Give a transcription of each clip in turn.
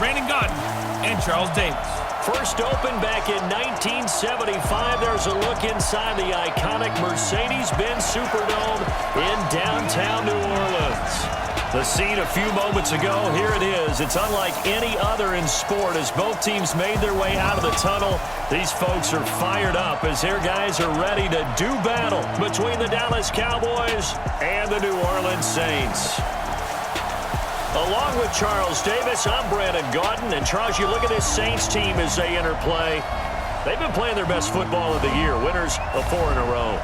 Brandon Gaudin and Charles Davis. First opened back in 1975. There's a look inside the iconic Mercedes-Benz Superdome in downtown New Orleans. The scene a few moments ago, here it is. It's unlike any other in sport as both teams made their way out of the tunnel. These folks are fired up as their guys are ready to do battle between the Dallas Cowboys and the New Orleans Saints. Along with Charles Davis, I'm Brandon Gaudin. And Charles, you look at this Saints team as they enter play. They've been playing their best football of the year, winners of 4 in a row.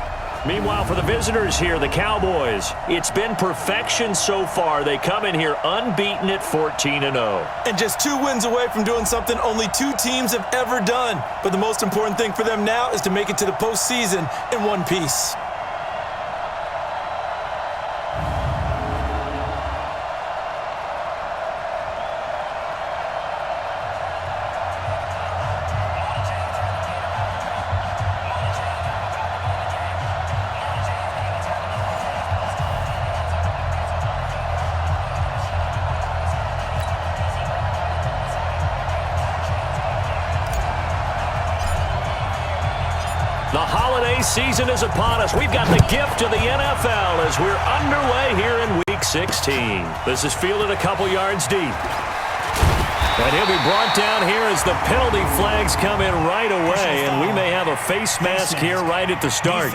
Meanwhile, for the visitors here, the Cowboys, it's been perfection so far. They come in here unbeaten at 14-0. And just 2 wins away from doing something only 2 teams have ever done. But the most important thing for them now is to make it to the postseason in one piece. The holiday season is upon us. We've got the gift of the NFL as we're underway here in Week 16. This is fielded a couple yards deep. And he'll be brought down here as the penalty flags come in right away, and we may have a face mask here right at the start.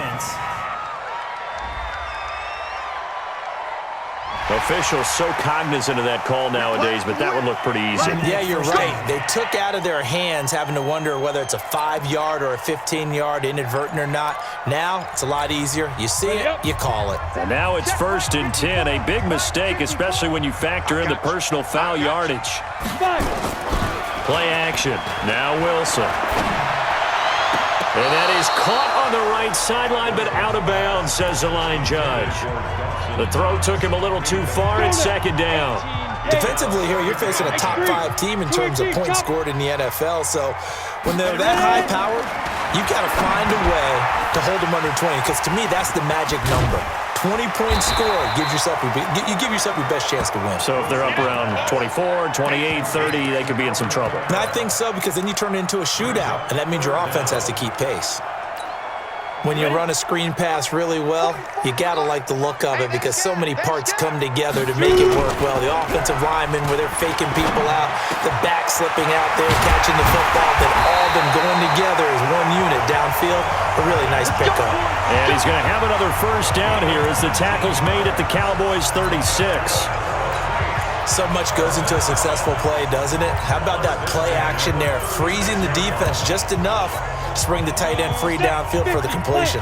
Officials so cognizant of that call nowadays, but that would look pretty easy. Yeah, you're right. They took out of their hands having to wonder whether it's a 5-yard or a 15-yard inadvertent or not. Now, it's a lot easier. You see it, you call it. And now it's 1st and 10. A big mistake, especially when you factor in the personal foul yardage. Play action. Now Wilson. And that is caught on the right sideline, but out of bounds, says the line judge. The throw took him a little too far. It's 2nd down. Defensively here, you're facing a top 5 team in terms of points scored in the NFL. So when they're that high powered, you've got to find a way to hold them under 20. Because to me, that's the magic number. 20-point score gives yourself you give yourself your best chance to win. So if they're up around 24, 28, 30, they could be in some trouble. And I think so, because then you turn it into a shootout, and that means your offense has to keep pace. When you run a screen pass really well, you got to like the look of it because so many parts come together to make it work well. The offensive linemen, where they're faking people out, the back slipping out there, catching the football, then all of them going together as one unit downfield. A really nice pickup. And he's going to have another 1st down here as the tackle's made at the Cowboys' 36. So much goes into a successful play, doesn't it? How about that play action there, freezing the defense just enough to bring the tight end free downfield for the completion.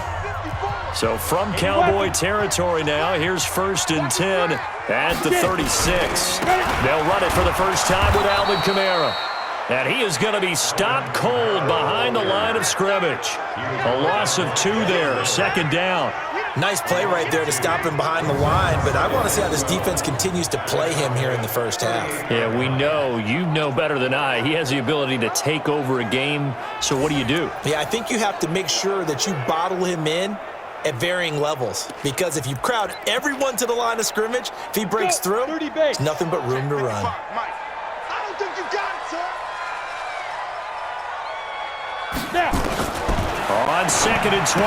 So from Cowboy territory now, here's 1st and 10 at the 36. They'll run it for the first time with Alvin Kamara. And he is going to be stopped cold behind the line of scrimmage. A loss of 2 there, 2nd down. Nice play right there to stop him behind the line, but I want to see how this defense continues to play him here in the first half. Yeah, we know, you know better than I, he has the ability to take over a game, so what do you do? Yeah, I think you have to make sure that you bottle him in at varying levels, because if you crowd everyone to the line of scrimmage, if he breaks through, there's nothing but room to run. I don't think you got it, sir. Now. On 2nd and 12,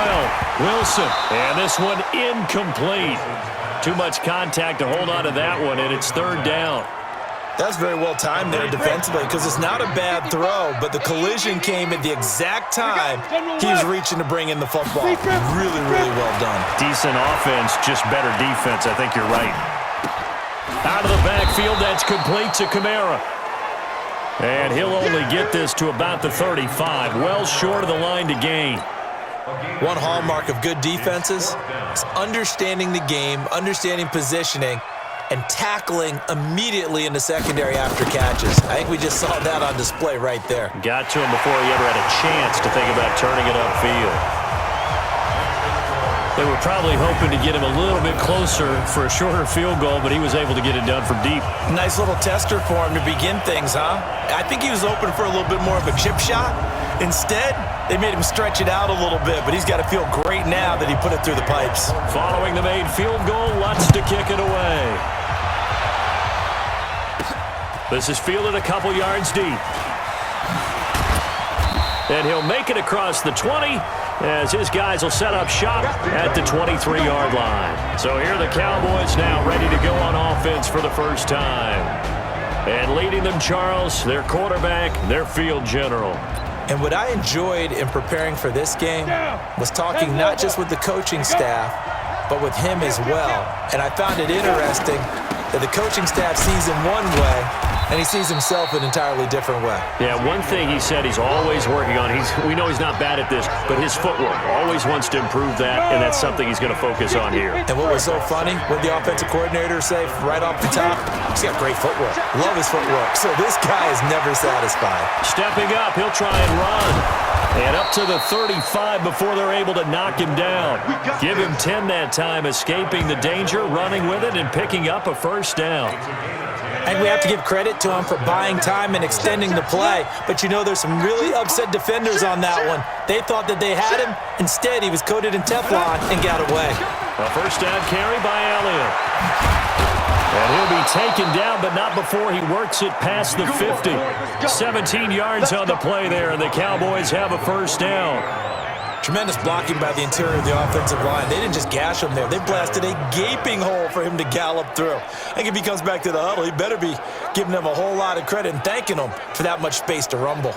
Wilson. And this one incomplete. Too much contact to hold on to that one, and it's 3rd down. That's very well timed there defensively because it's not a bad throw, but the collision came at the exact time he was reaching to bring in the football. Really, really well done. Decent offense, just better defense. I think you're right. Out of the backfield, that's complete to Kamara. And he'll only get this to about the 35, well short of the line to gain. One hallmark of good defenses is understanding the game, understanding positioning, and tackling immediately in the secondary after catches. I think we just saw that on display right there. Got to him before he ever had a chance to think about turning it upfield. They were probably hoping to get him a little bit closer for a shorter field goal, but he was able to get it done from deep. Nice little tester for him to begin things, huh? I think he was open for a little bit more of a chip shot. Instead, they made him stretch it out a little bit, but he's got to feel great now that he put it through the pipes. Following the made field goal, Lutz to kick it away. This is fielded a couple yards deep. And he'll make it across the 20 as his guys will set up shop at the 23-yard line. So here are the Cowboys now ready to go on offense for the first time. And leading them, Charles, their quarterback, their field general. And what I enjoyed in preparing for this game was talking not just with the coaching staff, but with him as well. And I found it interesting that the coaching staff sees him one way, and he sees himself an entirely different way. Yeah, one thing he said he's always working on, we know he's not bad at this, but his footwork, always wants to improve that, and that's something he's going to focus on here. And what was so funny, what the offensive coordinator say right off the top, he's got great footwork. Love his footwork. So this guy is never satisfied. Stepping up, he'll try and run. And up to the 35 before they're able to knock him down. Give him 10 that time, escaping the danger, running with it, and picking up a first down. And we have to give credit to him for buying time and extending the play. But you know, there's some really upset defenders on that one. They thought that they had him. Instead, he was coated in Teflon and got away. A first down carry by Elliott. And he'll be taken down, but not before he works it past the 50. 17 yards on the play there, and the Cowboys have a first down. Tremendous blocking by the interior of the offensive line. They didn't just gash him there. They blasted a gaping hole for him to gallop through. I think if he comes back to the huddle, he better be giving them a whole lot of credit and thanking them for that much space to rumble.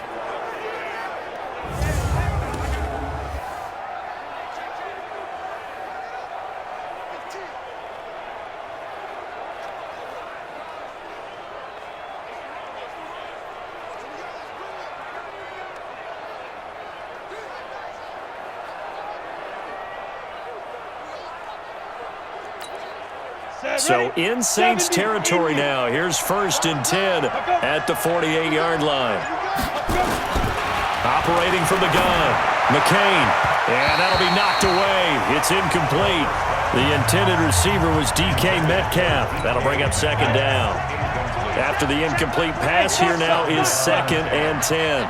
So in Saints territory now. Here's 1st and 10 at the 48-yard line. Operating from the gun, McCain. And that'll be knocked away. It's incomplete. The intended receiver was DK Metcalf. That'll bring up 2nd down. After the incomplete pass, here now is 2nd and 10.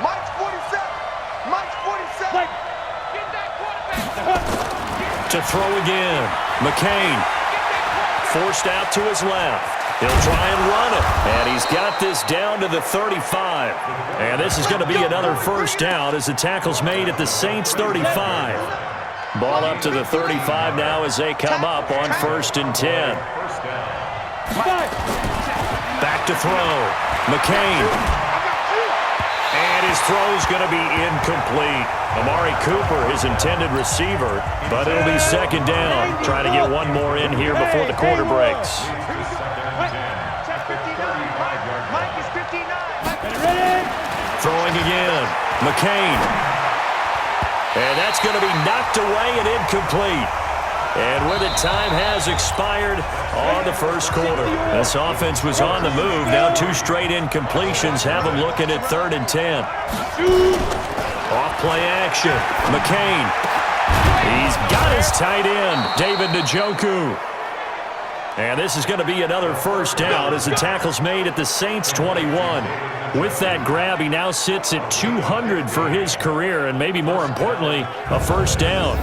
Mike's 47. Mike's 47. To throw again. McCain forced out to his left. He'll try and run it. And he's got this down to the 35. And this is going to be another first down as the tackle's made at the Saints 35. Ball up to the 35 now as they come up on 1st and 10. Back to throw. McCain. And his throw's going to be incomplete. Amari Cooper, his intended receiver, but it'll be 2nd down. Trying to get one more in here before the quarter breaks. Throwing again. McCain. And that's going to be knocked away and incomplete. And with it, time has expired on the first quarter. This offense was on the move. Now 2 straight incompletions have them looking at 3rd and 10. Off play action. McCain. He's got his tight end, David Njoku. And this is going to be another first down as the tackle's made at the Saints 21. With that grab, he now sits at 200 for his career, and maybe more importantly, a first down.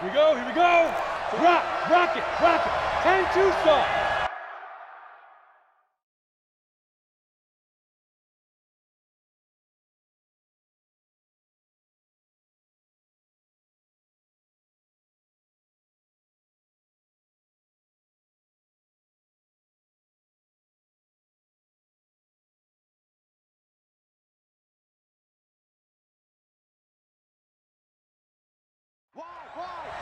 Here we go, here we go. Rock it. 10-2 start.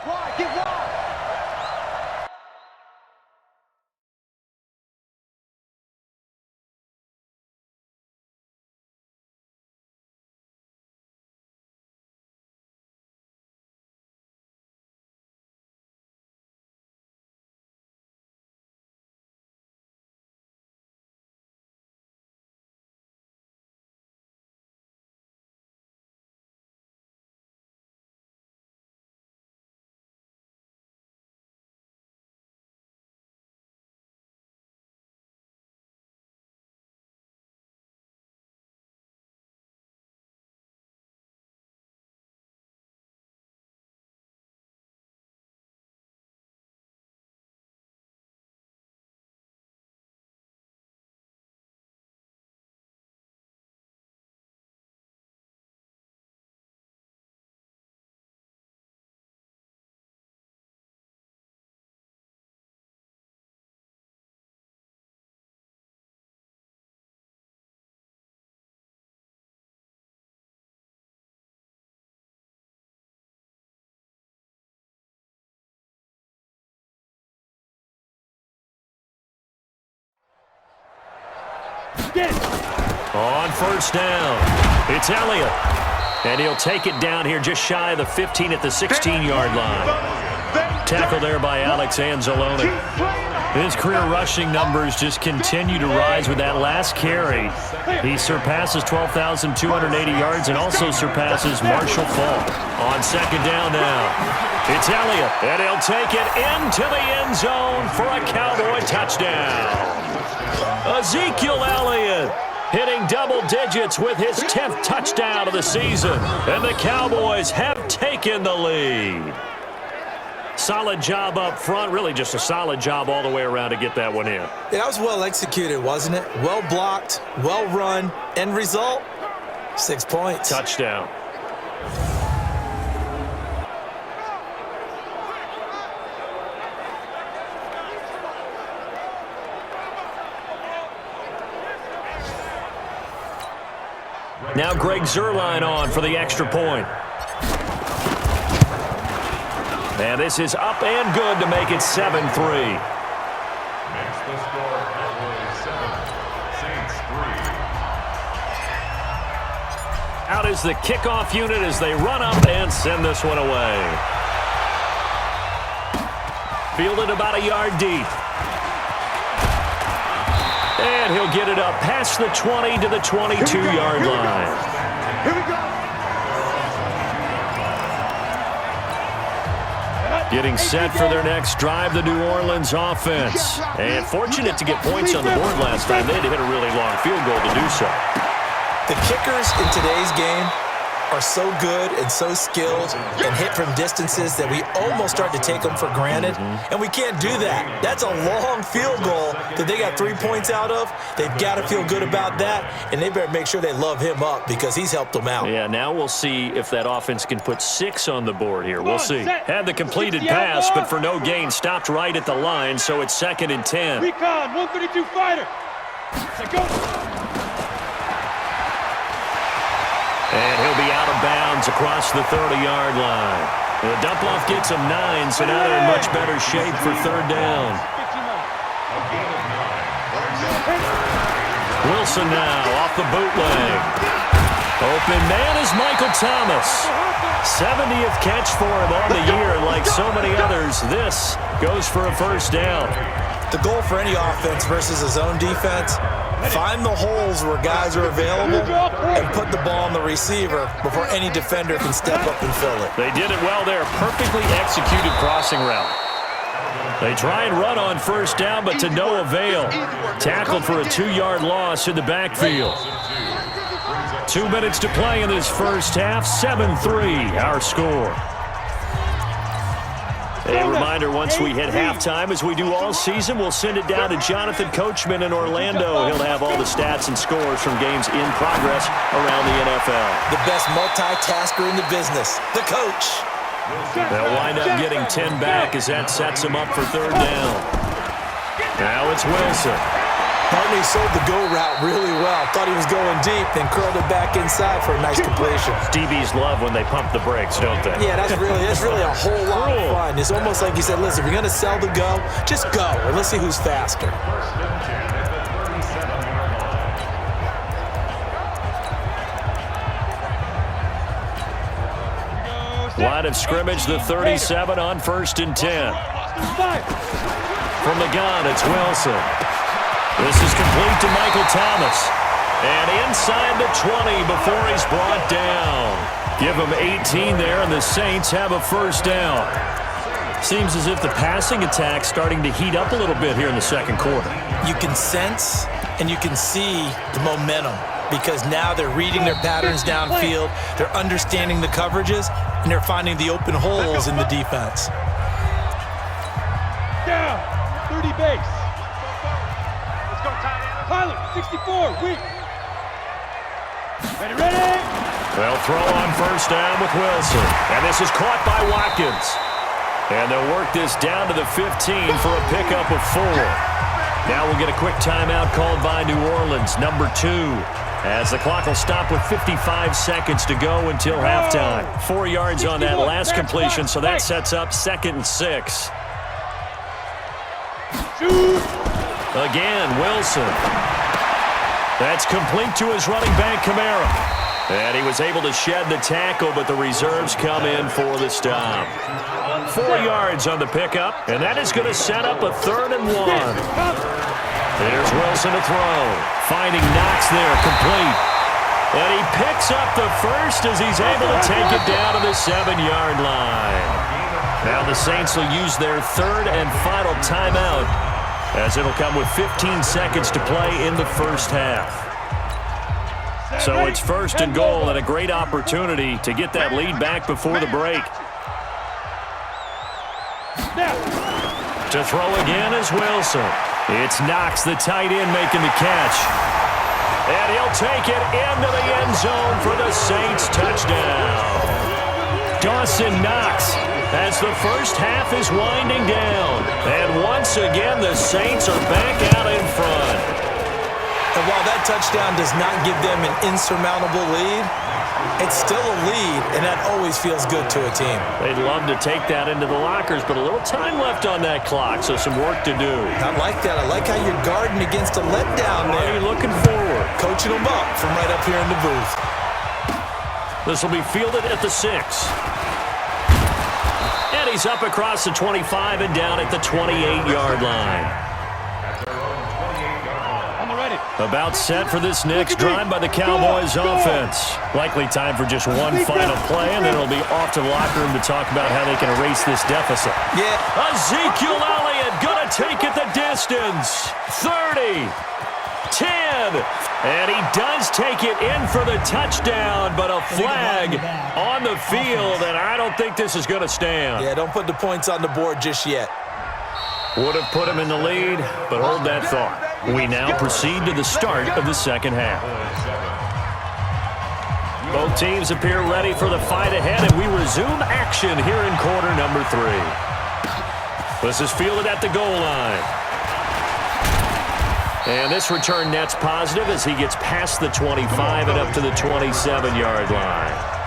Why? Get wide. On first down, it's Elliott. And he'll take it down here just shy of the 15 at the 16-yard line. Tackled there by Alex Anzalone. His career rushing numbers just continue to rise with that last carry. He surpasses 12,280 yards and also surpasses Marshall Faulk. On second down now, it's Elliott, and he'll take it into the end zone for a Cowboy touchdown. Ezekiel Elliott hitting double digits with his 10th touchdown of the season, and the Cowboys have taken the lead. Solid job up front, really just a solid job all the way around to get that one in. Yeah, that was well executed, wasn't it? Well blocked, well run. End result, 6 points. Touchdown. Now Greg Zuerlein on for the extra point. And this is up and good to make it 7-3. Out is the kickoff unit as they run up and send this one away. Fielded about a yard deep. And he'll get it up past the 20 to the 22-yard line. Here we go. Getting set for their next drive, the New Orleans offense. And fortunate to get points on the board last time. They had to hit a really long field goal to do so. The kickers in today's game are so good and so skilled and hit from distances that we almost start to take them for granted, and we can't do that. That's a long field goal that they got 3 points out of. They've got to feel good about that, and they better make sure they love him up because he's helped them out. Yeah, now we'll see if that offense can put 6 on the board here. We'll see. Had the completed pass, but for no gain, stopped right at the line, so it's 2nd and 10. Recon, 132 fighter. Let's go. And he'll be out of bounds across the 30-yard line. The dump-off gets him 9, so now they're in much better shape for 3rd down. Wilson now off the bootleg. Open man is Michael Thomas. 70th catch for him on the year. Like so many others, this goes for a 1st down. The goal for any offense versus his own defense, find the holes where guys are available and put the ball on the receiver before any defender can step up and fill it. They did it well there. Perfectly executed crossing route. They try and run on 1st down, but to no avail. Tackled for a 2-yard loss in the backfield. 2 minutes to play in this first half. 7-3, our score. A reminder, once we hit halftime, as we do all season, we'll send it down to Jonathan Coachman in Orlando. He'll have all the stats and scores from games in progress around the NFL. The best multitasker in the business, the coach. They'll wind up getting 10 back as that sets him up for 3rd down. Now it's Wilson. Barney sold the go route really well. Thought he was going deep, then curled it back inside for a nice completion. DBs love when they pump the brakes, don't they? Yeah, that's really a whole lot of fun. It's almost like you said, listen, if you're going to sell the go, just go, and let's see who's faster. Line of scrimmage, the 37 on 1st and 10. From the gun, it's Wilson. This is complete to Michael Thomas. And inside the 20 before he's brought down. Give him 18 there, and the Saints have a 1st down. Seems as if the passing attack's starting to heat up a little bit here in the 2nd quarter. You can sense and you can see the momentum because now they're reading their patterns downfield, they're understanding the coverages, and they're finding the open holes in the defense. Down, 30 base. Pilot, 64, weak. Ready? They'll throw on 1st down with Wilson. And this is caught by Watkins. And they'll work this down to the 15 for a pickup of 4. Now we'll get a quick timeout called by New Orleans, number 2. As the clock will stop with 55 seconds to go until halftime. 4 yards on that last completion, so that sets up 2nd and 6. Again, Wilson. That's complete to his running back, Kamara. And he was able to shed the tackle, but the reserves come in for the stop. 4 yards on the pickup, and that is going to set up a 3rd and 1. There's Wilson to throw. Finding Knox there, complete. And he picks up the first as he's able to take it down to the 7-yard line. Now the Saints will use their 3rd and final timeout, as it'll come with 15 seconds to play in the first half. So it's 1st and goal, and a great opportunity to get that lead back before the break. To throw again is Wilson. It's Knox, the tight end, making the catch. And he'll take it into the end zone for the Saints touchdown. Dawson Knox, as the first half is winding down. And once again, the Saints are back out in front. And while that touchdown does not give them an insurmountable lead, it's still a lead, and that always feels good to a team. They'd love to take that into the lockers, but a little time left on that clock, so some work to do. I like that. I like how you're guarding against a letdown there. Are you looking forward? Coaching them up from right up here in the booth. This will be fielded at the 6. And he's up across the 25 and down at the 28-yard line. About set for this next drive by the Cowboys offense. Likely time for just one final play, and then it'll be off to the locker room to talk about how they can erase this deficit. Yeah. Ezekiel Elliott gonna take it the distance. 30, 10, and he does take it in for the touchdown, but a flag on the field, and I don't think this is gonna stand. Yeah, don't put the points on the board just yet. Would have put him in the lead, but hold that thought. We now proceed to the start of the second half. Both teams appear ready for the fight ahead, and we resume action here in quarter number 3. This is fielded at the goal line. And this return net's positive as he gets past the 25 and up to the 27-yard line.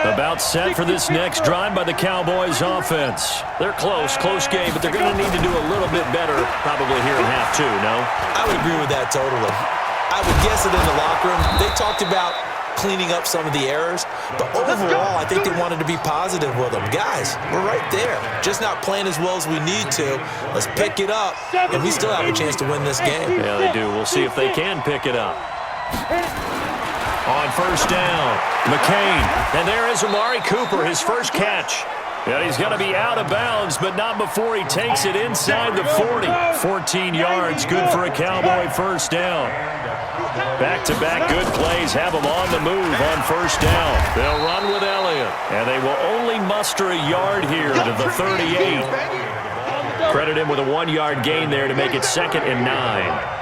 About set for this next drive by the Cowboys offense. They're close game, but they're going to need to do a little bit better probably here in half 2, no? I would agree with that totally. I would guess it in the locker room. They talked about cleaning up some of the errors, but overall, I think they wanted to be positive with them. Guys, we're right there. Just not playing as well as we need to. Let's pick it up, and we still have a chance to win this game. Yeah, they do. We'll see if they can pick it up. On first down, McCain. And there is Amari Cooper, his first catch. And he's going to be out of bounds, but not before he takes it inside the 40. 14 yards, good for a Cowboy first down. Back-to-back good plays have them on the move on first down. They'll run with Elliott, and they will only muster a yard here to the 38. Credit him with a 1-yard gain there to make it 2nd and 9.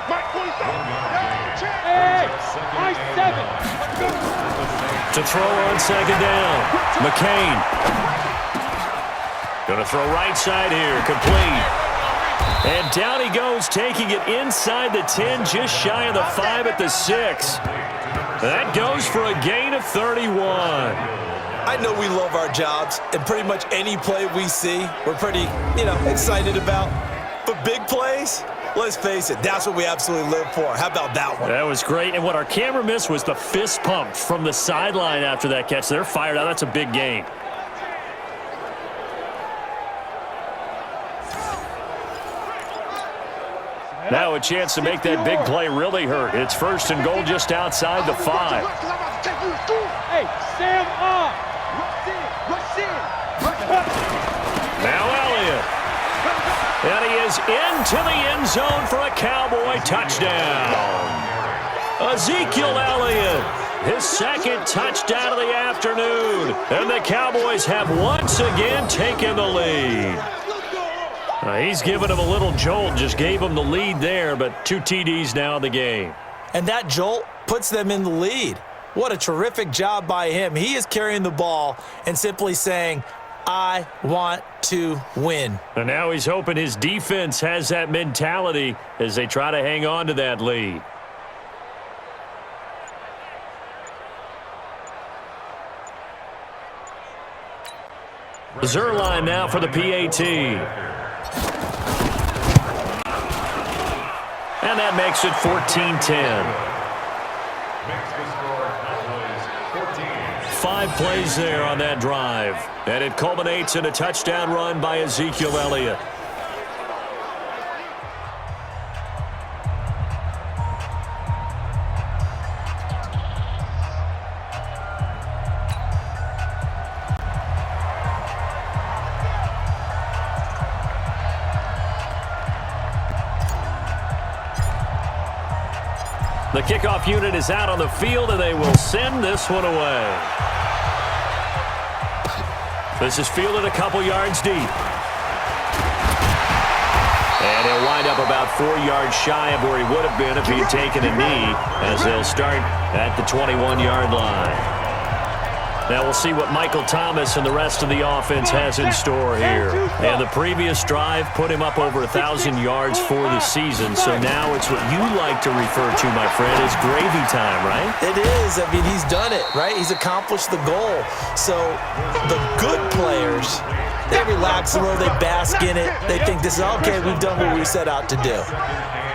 To throw on second down, McCain. Going to throw right side here, complete. And down he goes, taking it inside the 10, just shy of the 5 at the 6. That goes for a gain of 31. I know we love our jobs, and pretty much any play we see, we're pretty, excited about. But big plays, let's face it, that's what we absolutely live for. How about that one? That was great, and what our camera missed was the fist pump from the sideline after that catch. They're fired out. That's a big gain. Now a chance to make that big play really hurt. It's 1st and goal just outside the 5. Hey, Sam up! Now Elliott. And he is into the end zone for a Cowboy touchdown. Ezekiel Elliott His second touchdown of the afternoon. And the Cowboys have once again taken the lead. He's given him a little jolt, just gave him the lead there, but 2 TDs now in the game. And that jolt puts them in the lead. What a terrific job by him. He is carrying the ball and simply saying, I want to win. And now he's hoping his defense has that mentality as they try to hang on to that lead. Zerline now for the PAT. And that makes it 14-10. 5 plays there on that drive. And it culminates in a touchdown run by Ezekiel Elliott. The kickoff unit is out on the field, and they will send this one away. This is fielded a couple yards deep. And he'll wind up about 4 yards shy of where he would have been if he'd taken a knee, as they'll start at the 21-yard line. Now we'll see what Michael Thomas and the rest of the offense has in store here. And the previous drive put him up over 1,000 yards for the season. So now it's what you like to refer to, my friend, as gravy time, right? It is. I mean, he's done it, right? He's accomplished the goal. So the good players, they relax a little, they bask in it. They think this is, okay, we've done what we set out to do.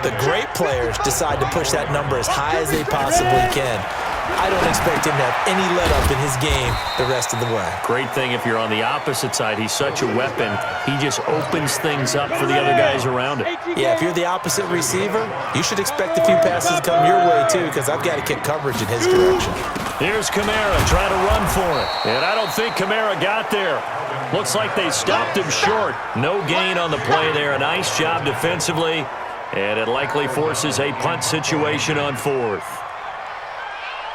The great players decide to push that number as high as they possibly can. I don't expect him to have any let-up in his game the rest of the way. Great thing if you're on the opposite side. He's such a weapon. He just opens things up for the other guys around him. Yeah, if you're the opposite receiver, you should expect a few passes to come your way, too, because I've got to kick coverage in his direction. Here's Kamara trying to run for it. And I don't think Kamara got there. Looks like they stopped him short. No gain on the play there. A nice job defensively. And it likely forces a punt situation on 4th.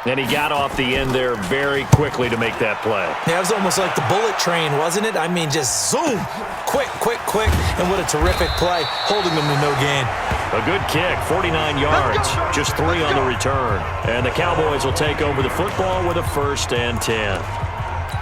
And he got off the end there very quickly to make that play. Yeah, it was almost like the bullet train, wasn't it? I mean, just zoom, quick, quick, quick, and what a terrific play, holding them to no gain. A good kick, 49 yards, just 3 on the return. And the Cowboys will take over the football with a 1st and 10.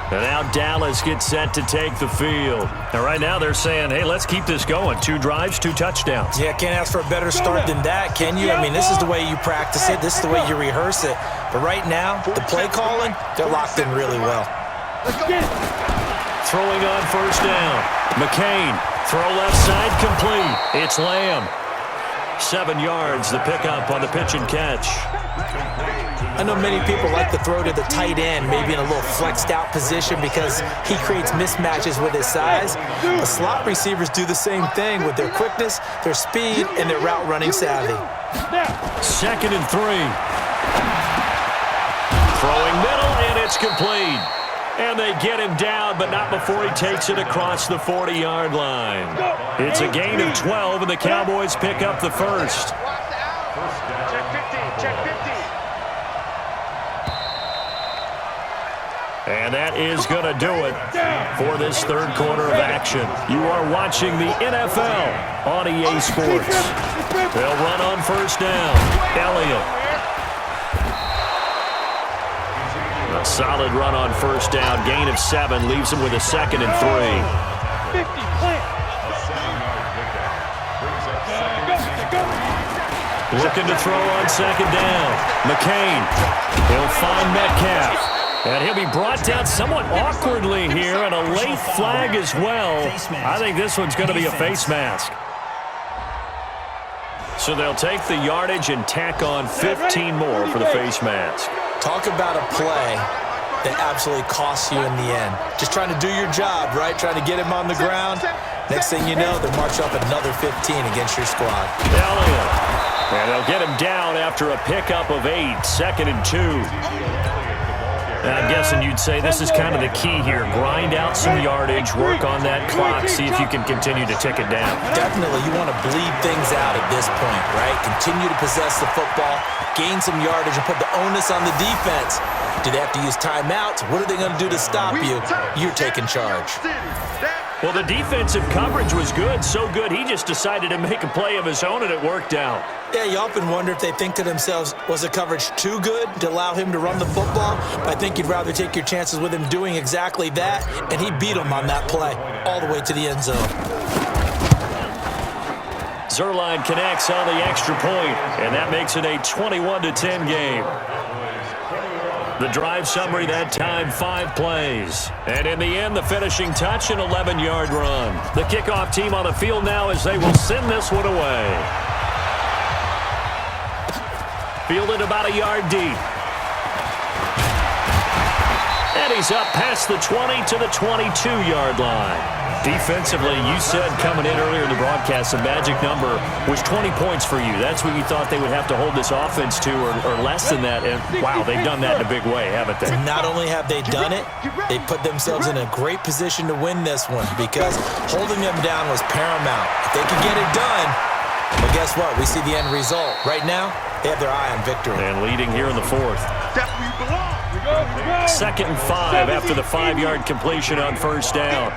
And now Dallas gets set to take the field. And right now they're saying, hey, let's keep this going. 2 drives, 2 touchdowns. Yeah, can't ask for a better start than that, can you? I mean, this is the way you practice it. This is the way you rehearse it. But right now, the play calling, they're locked in really well. Throwing on 1st down. McCain, throw left side, complete. It's Lamb. 7 yards, the pickup on the pitch and catch. I know many people like to throw to the tight end, maybe in a little flexed out position because he creates mismatches with his size. The slot receivers do the same thing with their quickness, their speed, and their route running savvy. 2nd and 3. Throwing middle, and it's complete. And they get him down, but not before he takes it across the 40-yard line. It's a gain of 12, and the Cowboys pick up the 1st. Check 50. And that is going to do it for this 3rd quarter of action. You are watching the NFL on EA Sports. They'll run on 1st down. Elliott. A solid run on 1st down. Gain of 7 leaves him with a 2nd and 3. 50, plant. Looking to throw on 2nd down. McCain. He'll find Metcalf. And he'll be brought down somewhat awkwardly here, and a late flag as well. I think this one's going to be a face mask. So they'll take the yardage and tack on 15 more for the face mask. Talk about a play that absolutely costs you in the end. Just trying to do your job, right? Trying to get him on the ground. Next thing you know, they'll march up another 15 against your squad. Elliott. And they'll get him down after a pickup of 8, 2nd and 2. I'm guessing you'd say this is kind of the key here. Grind out some yardage, work on that clock, see if you can continue to tick it down. Definitely, you want to bleed things out at this point, right? Continue to possess the football, gain some yardage, and put the onus on the defense. Do they have to use timeouts? What are they going to do to stop you? You're taking charge. Well, the defensive coverage was good, so good he just decided to make a play of his own, and it worked out. Yeah, you often wonder if they think to themselves, was the coverage too good to allow him to run the football? I think you'd rather take your chances with him doing exactly that, and he beat him on that play all the way to the end zone. Zuerlein connects on the extra point, and that makes it a 21-10 game. The drive summary that time, 5 plays. And in the end, the finishing touch, an 11-yard run. The kickoff team on the field now as they will send this one away. Fielded about a yard deep. And he's up past the 20 to the 22-yard line. Defensively, you said coming in earlier in the broadcast, the magic number was 20 points for you. That's what you thought they would have to hold this offense to, or less than that. And, wow, they've done that in a big way, haven't they? Not only have they done it, they put themselves in a great position to win this one because holding them down was paramount. If they could get it done, well, guess what? We see the end result. Right now, they have their eye on victory. And leading here in the fourth. That's where you belong. 2nd and 5 after the 5-yard completion on first down.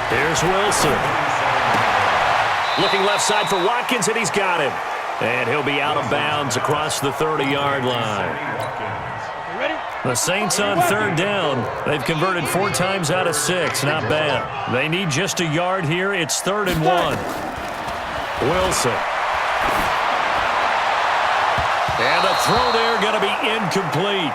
Here's Wilson. Looking left side for Watkins, and he's got him. And he'll be out of bounds across the 30-yard line. The Saints on 3rd down. They've converted 4 times out of 6. Not bad. They need just a yard here. It's 3rd and 1. Wilson. And the throw there going to be incomplete.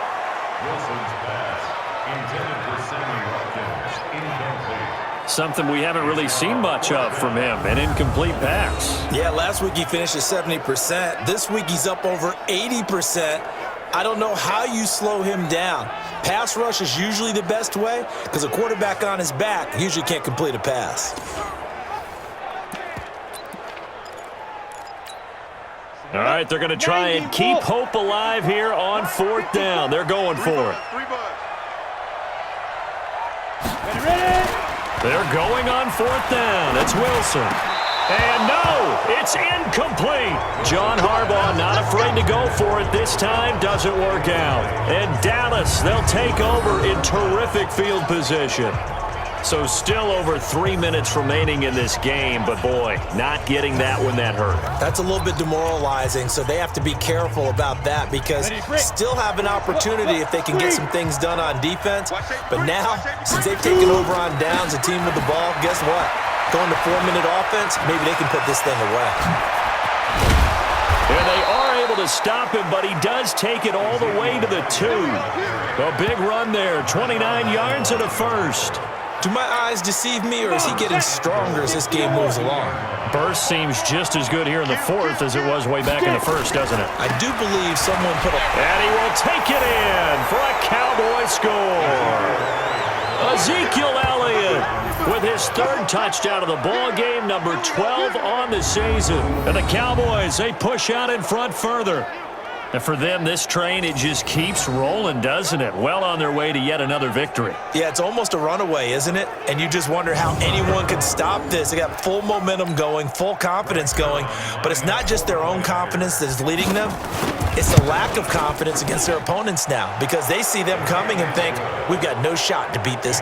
Something we haven't really seen much of from him, an incomplete pass. Yeah, last week he finished at 70%. This week he's up over 80%. I don't know how you slow him down. Pass rush is usually the best way because a quarterback on his back usually can't complete a pass. All right, they're going to try and keep hope alive here on 4th down. They're going for it. They're going on 4th down. It's Wilson. And no, it's incomplete. John Harbaugh not afraid to go for it this time. Doesn't work out. And Dallas, they'll take over in terrific field position. So still over 3 minutes remaining in this game, but boy, not getting that when that hurt. That's a little bit demoralizing, so they have to be careful about that because still have an opportunity if they can get some things done on defense. But now, since they've taken over on downs, a team with the ball, guess what? Going to 4-minute offense, maybe they can put this thing away. And they are able to stop him, but he does take it all the way to the 2. A big run there, 29 yards and a first. Do my eyes deceive me, or is he getting stronger as this game moves along? Burst seems just as good here in the 4th as it was way back in the 1st, doesn't it? I do believe someone put a... And he will take it in for a Cowboy score. Ezekiel Elliott with his 3rd touchdown of the ball game, number 12 on the season. And the Cowboys, they push out in front further. And for them, this train, it just keeps rolling, doesn't it? Well on their way to yet another victory. Yeah, it's almost a runaway, isn't it? And you just wonder how anyone could stop this. They got full momentum going, full confidence going. But it's not just their own confidence that is leading them. It's the lack of confidence against their opponents now because they see them coming and think, we've got no shot to beat this